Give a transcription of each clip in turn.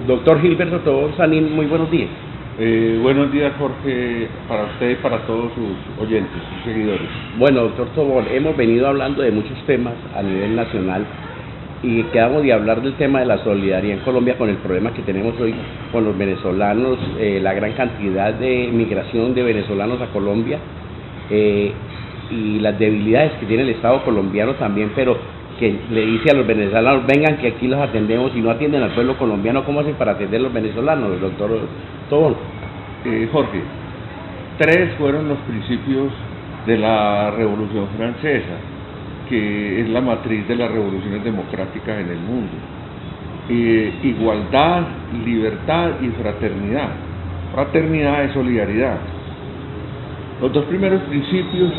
Doctor Gilberto Tobón Sanín, muy buenos días. Buenos días, Jorge, para usted y para todos sus oyentes, sus seguidores. Bueno, doctor Tobón, hemos venido hablando de muchos temas a nivel nacional y quedamos de hablar del tema de la solidaridad en Colombia con el problema que tenemos hoy con los venezolanos, la gran cantidad de migración de venezolanos a Colombia y las debilidades que tiene el Estado colombiano también, pero que le dice a los venezolanos, vengan que aquí los atendemos, y no atienden al pueblo colombiano. ¿Cómo hacen para atender a los venezolanos, doctor Tobón? Jorge, 3 fueron los principios de la Revolución Francesa, que es la matriz de las revoluciones democráticas en el mundo. Igualdad, libertad y fraternidad. Fraternidad es solidaridad. Los 2 primeros principios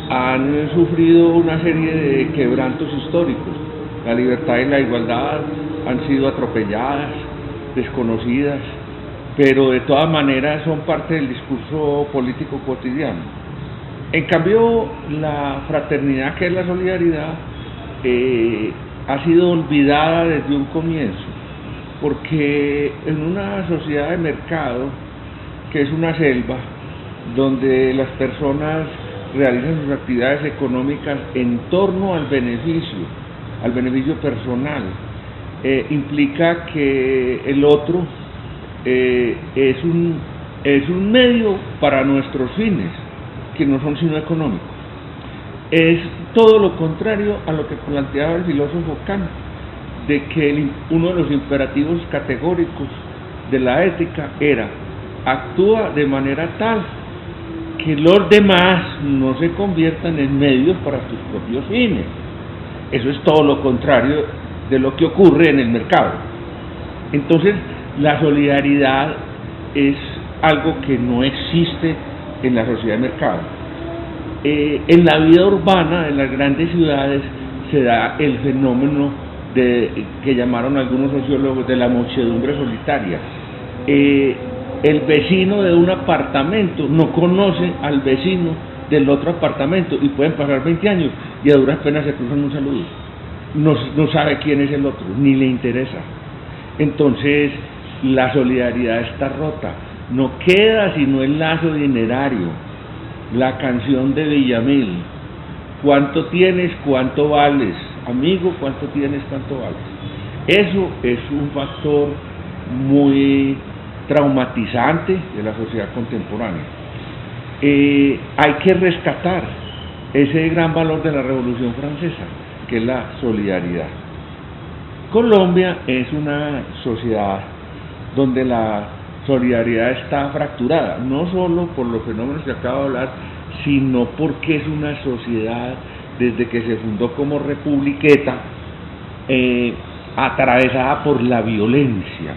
han sufrido una serie de quebrantos históricos. La libertad y la igualdad han sido atropelladas, desconocidas, pero de todas maneras son parte del discurso político cotidiano. En cambio, la fraternidad, que es la solidaridad, ha sido olvidada desde un comienzo, porque en una sociedad de mercado, que es una selva, donde las personas realizan sus actividades económicas en torno al beneficio personal, implica que el otro es un medio para nuestros fines, que no son sino económicos. Es todo lo contrario a lo que planteaba el filósofo Kant, de que uno de los imperativos categóricos de la ética era: actúa de manera tal que los demás no se conviertan en medios para tus propios fines. Eso es todo lo contrario de lo que ocurre en el mercado. Entonces, la solidaridad es algo que no existe en la sociedad de mercado. En la vida urbana, en las grandes ciudades, se da el fenómeno que llamaron algunos sociólogos de la muchedumbre solitaria. El vecino de un apartamento no conoce al vecino del otro apartamento y pueden pasar 20 años y a duras penas se cruzan un saludo. No sabe quién es el otro, ni le interesa. Entonces, la solidaridad está rota. No queda sino el lazo dinerario, la canción de Villamil: ¿cuánto tienes, cuánto vales? Amigo, ¿cuánto tienes, cuánto vales? Eso es un factor muy traumatizante de la sociedad contemporánea. Hay que rescatar ese gran valor de la Revolución Francesa, que es la solidaridad. Colombia es una sociedad donde la solidaridad está fracturada, no solo por los fenómenos que acabo de hablar, sino porque es una sociedad, desde que se fundó como republiqueta, atravesada por la violencia,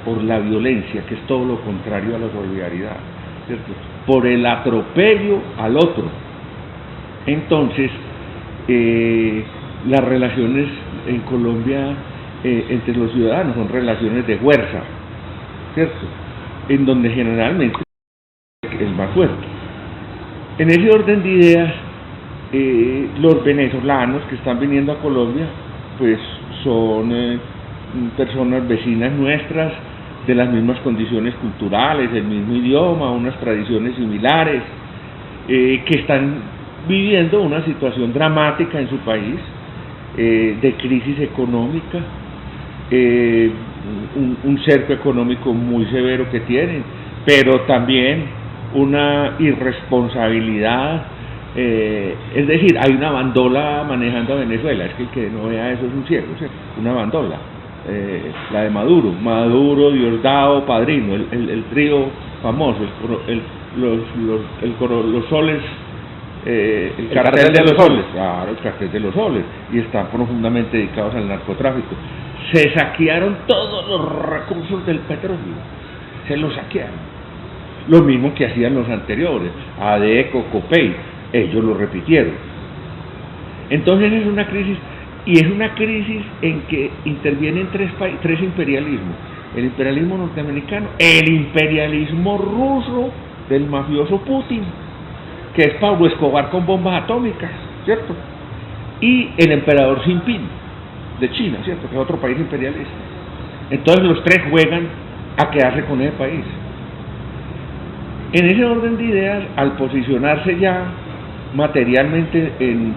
que es todo lo contrario a la solidaridad, ¿cierto? Por el atropello al otro. Entonces, las relaciones en Colombia entre los ciudadanos son relaciones de fuerza, ¿cierto? En donde generalmente es más fuerte. En ese orden de ideas, los venezolanos que están viniendo a Colombia, pues son personas vecinas nuestras, de las mismas condiciones culturales, del mismo idioma, unas tradiciones similares, que están viviendo una situación dramática en su país, de crisis económica, un cerco económico muy severo que tienen, pero también una irresponsabilidad, es decir, hay una bandola manejando a Venezuela. Es que el que no vea eso es un ciego, ¿cierto? Una bandola, la de Maduro, Diosdado, Padrino, el trío famoso, los soles, el cartel de los soles, claro, el cartel de los soles, y están profundamente dedicados al narcotráfico. Se saquearon todos los recursos del petróleo, se los saquearon, lo mismo que hacían los anteriores, ADECO, COPEI, ellos lo repitieron. Entonces es una crisis, y es una crisis en que intervienen tres imperialismos: el imperialismo norteamericano, el imperialismo ruso del mafioso Putin, que es Pablo Escobar con bombas atómicas, ¿cierto? Y el emperador Xi Jinping de China, ¿cierto? Que es otro país imperialista. Entonces los tres juegan a quedarse con ese país. En ese orden de ideas, al posicionarse ya materialmente en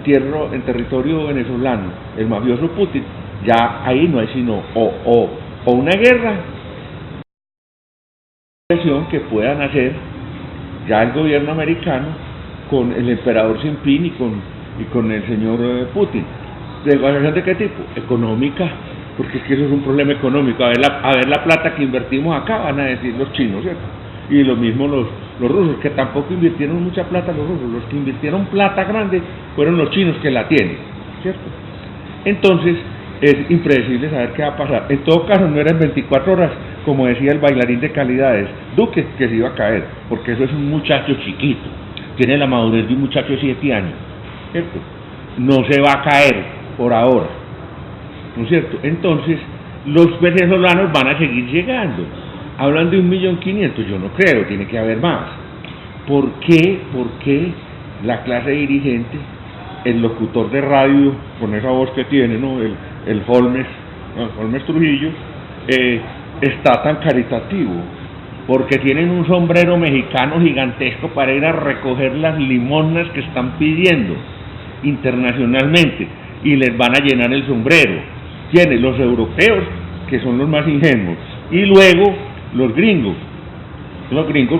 territorio venezolano, el mafioso Putin, ya ahí no hay sino o una guerra que puedan hacer ya el gobierno americano con el emperador Xi Jinping y con el señor Putin. ¿Negociación de qué tipo? Económica, porque es que eso es un problema económico. A ver la plata que invertimos acá, van a decir los chinos, ¿cierto? Y lo mismo los rusos, que tampoco invirtieron mucha plata los rusos. Los que invirtieron plata grande fueron los chinos, que la tienen, ¿cierto? Entonces es impredecible saber qué va a pasar. En todo caso, no eran 24 horas, como decía el bailarín de calidades, Duque, que se iba a caer, porque eso es un muchacho chiquito, tiene la madurez de un muchacho de 7 años, ¿cierto? No se va a caer por ahora, ¿no es cierto? Entonces, los venezolanos van a seguir llegando. Hablan de 1.500.000, yo no creo, tiene que haber más. ¿Por qué la clase dirigente, el locutor de radio, con esa voz que tiene, ¿no? el Holmes Trujillo, está tan caritativo? Porque tienen un sombrero mexicano gigantesco para ir a recoger las limosnas que están pidiendo internacionalmente, y les van a llenar el sombrero. Tienen los europeos, que son los más ingenuos, y luego los gringos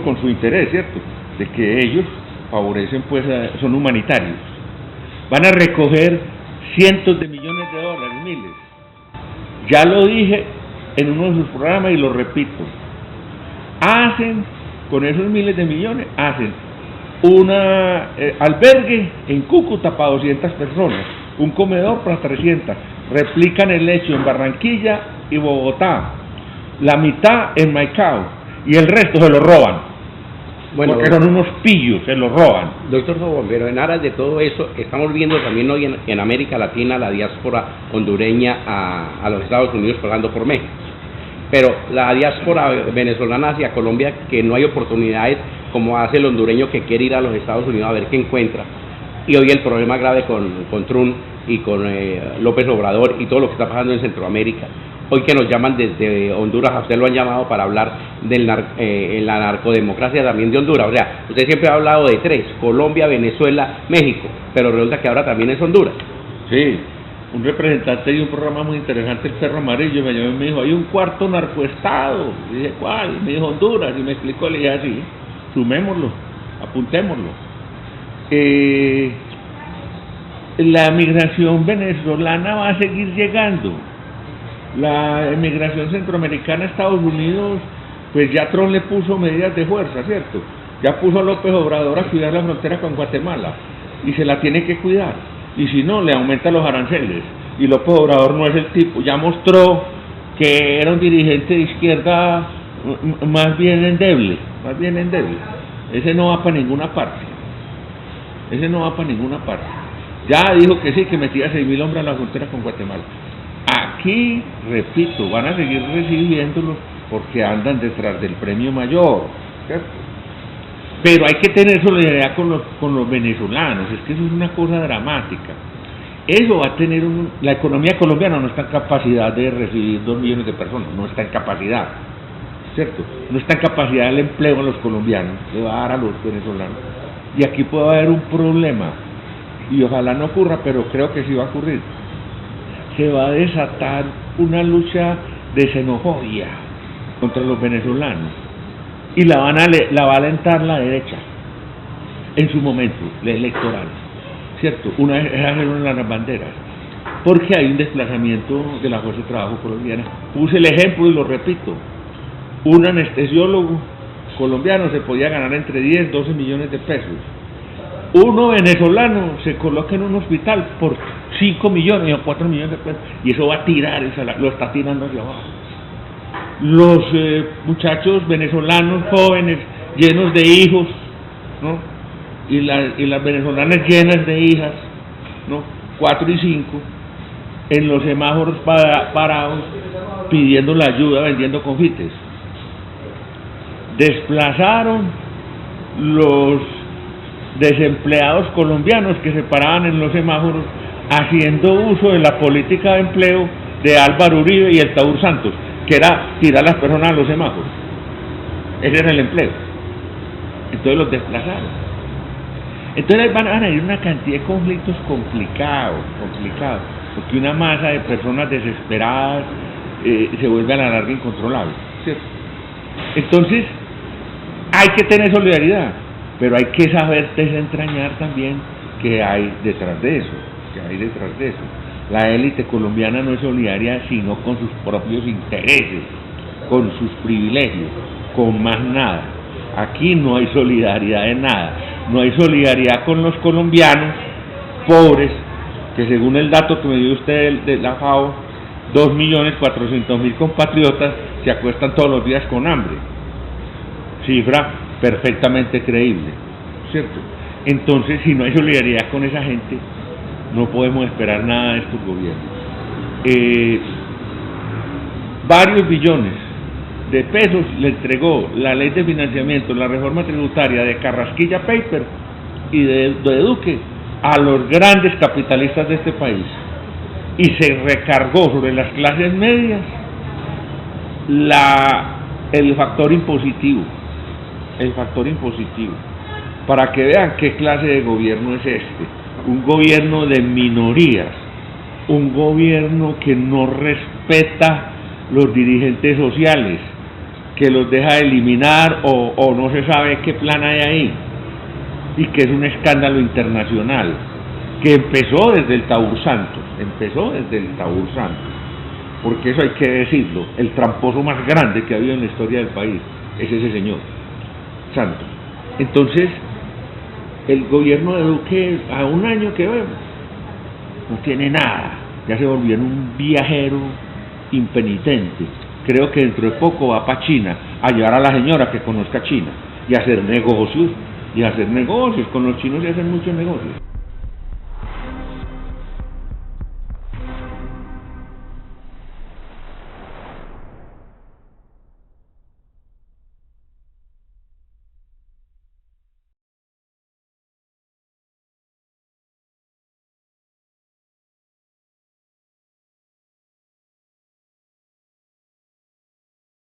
con su interés, ¿cierto?, de que ellos favorecen, pues, son humanitarios. Van a recoger cientos de millones de dólares, miles. Ya lo dije en uno de sus programas y lo repito. Hacen, con esos miles de millones, hacen un albergue en Cúcuta para 200 personas, un comedor para 300, replican el hecho en Barranquilla y Bogotá, la mitad en Maicao, y el resto se lo roban. Bueno, porque son unos pillos, se lo roban. Doctor Sobón, pero en aras de todo eso, estamos viendo también hoy en América Latina la diáspora hondureña a los Estados Unidos pagando por México. Pero la diáspora venezolana hacia Colombia, que no hay oportunidades como hace el hondureño que quiere ir a los Estados Unidos a ver qué encuentra. Y hoy el problema grave con Trump y con López Obrador y todo lo que está pasando en Centroamérica. Hoy que nos llaman desde Honduras, a usted lo han llamado para hablar de la narcodemocracia también de Honduras. O sea, usted siempre ha hablado de tres: Colombia, Venezuela, México, pero resulta que ahora también es Honduras. Sí, un representante de un programa muy interesante, El Perro Amarillo, me llamó y me dijo, hay un cuarto narcoestado. Y dije, ¿cuál? Y me dijo, Honduras, y me explicó, le dije así, sumémoslo, apuntémoslo. La migración venezolana va a seguir llegando. La emigración centroamericana a Estados Unidos, pues ya Trump le puso medidas de fuerza, ¿cierto? Ya puso a López Obrador a cuidar la frontera con Guatemala, y se la tiene que cuidar, y si no, le aumenta los aranceles, y López Obrador no es el tipo, ya mostró que era un dirigente de izquierda más bien endeble, ese no va para ninguna parte, ya dijo que sí, que metía 6.000 hombres a la frontera con Guatemala. Aquí, repito, van a seguir recibiéndolos porque andan detrás del premio mayor, ¿cierto? Pero hay que tener solidaridad con los venezolanos, es que eso es una cosa dramática. Eso va a tener la economía colombiana no está en capacidad de recibir 2 millones de personas, no está en capacidad, ¿cierto? No está en capacidad del empleo a los colombianos, le va a dar a los venezolanos. Y aquí puede haber un problema, y ojalá no ocurra, pero creo que sí va a ocurrir. Se va a desatar una lucha de xenofobia contra los venezolanos, y la va a alentar la derecha en su momento, la electoral, ¿cierto? Una vez hacer las banderas, porque hay un desplazamiento de la fuerza de trabajo colombiana. Puse el ejemplo y lo repito: un anestesiólogo colombiano se podía ganar entre 10 y 12 millones de pesos. Uno venezolano se coloca en un hospital por 5 millones o 4 millones de pesos, y eso va a tirar, lo está tirando hacia abajo. Los muchachos venezolanos jóvenes, llenos de hijos, ¿no? Y las venezolanas llenas de hijas, ¿no? 4 y 5, en los semáforos parados, pidiendo la ayuda, vendiendo confites. Desplazaron los desempleados colombianos que se paraban en los semáforos, haciendo uso de la política de empleo de Álvaro Uribe y el Taur Santos. que era tirar a las personas a los semáforos. Ese era el empleo. Entonces los desplazaron. Entonces van a ir una cantidad de conflictos complicados, porque una masa de personas desesperadas se vuelve a la larga incontrolable, ¿cierto? Entonces, hay que tener solidaridad, pero hay que saber desentrañar también qué hay detrás de eso, La élite colombiana no es solidaria sino con sus propios intereses, con sus privilegios, con más nada. Aquí no hay solidaridad de nada, no hay solidaridad con los colombianos pobres, que según el dato que me dio usted de la FAO, 2.400.000 compatriotas se acuestan todos los días con hambre, cifra perfectamente creíble, ¿cierto? Entonces, si no hay solidaridad con esa gente, no podemos esperar nada de estos gobiernos. Varios billones de pesos le entregó la ley de financiamiento, la reforma tributaria de Carrasquilla Paper y de Duque a los grandes capitalistas de este país, y se recargó sobre las clases medias el factor impositivo, para que vean qué clase de gobierno es este, un gobierno de minorías, un gobierno que no respeta los dirigentes sociales, que los deja eliminar o no se sabe qué plan hay ahí, y que es un escándalo internacional, que empezó desde el Taur Santos, porque eso hay que decirlo, el tramposo más grande que ha habido en la historia del país es ese señor Santos. Entonces, el gobierno de Duque, a un año que vemos, no tiene nada, ya se volvió en un viajero impenitente. Creo que dentro de poco va para China a llevar a la señora que conozca China y hacer negocios, con los chinos se hacen muchos negocios.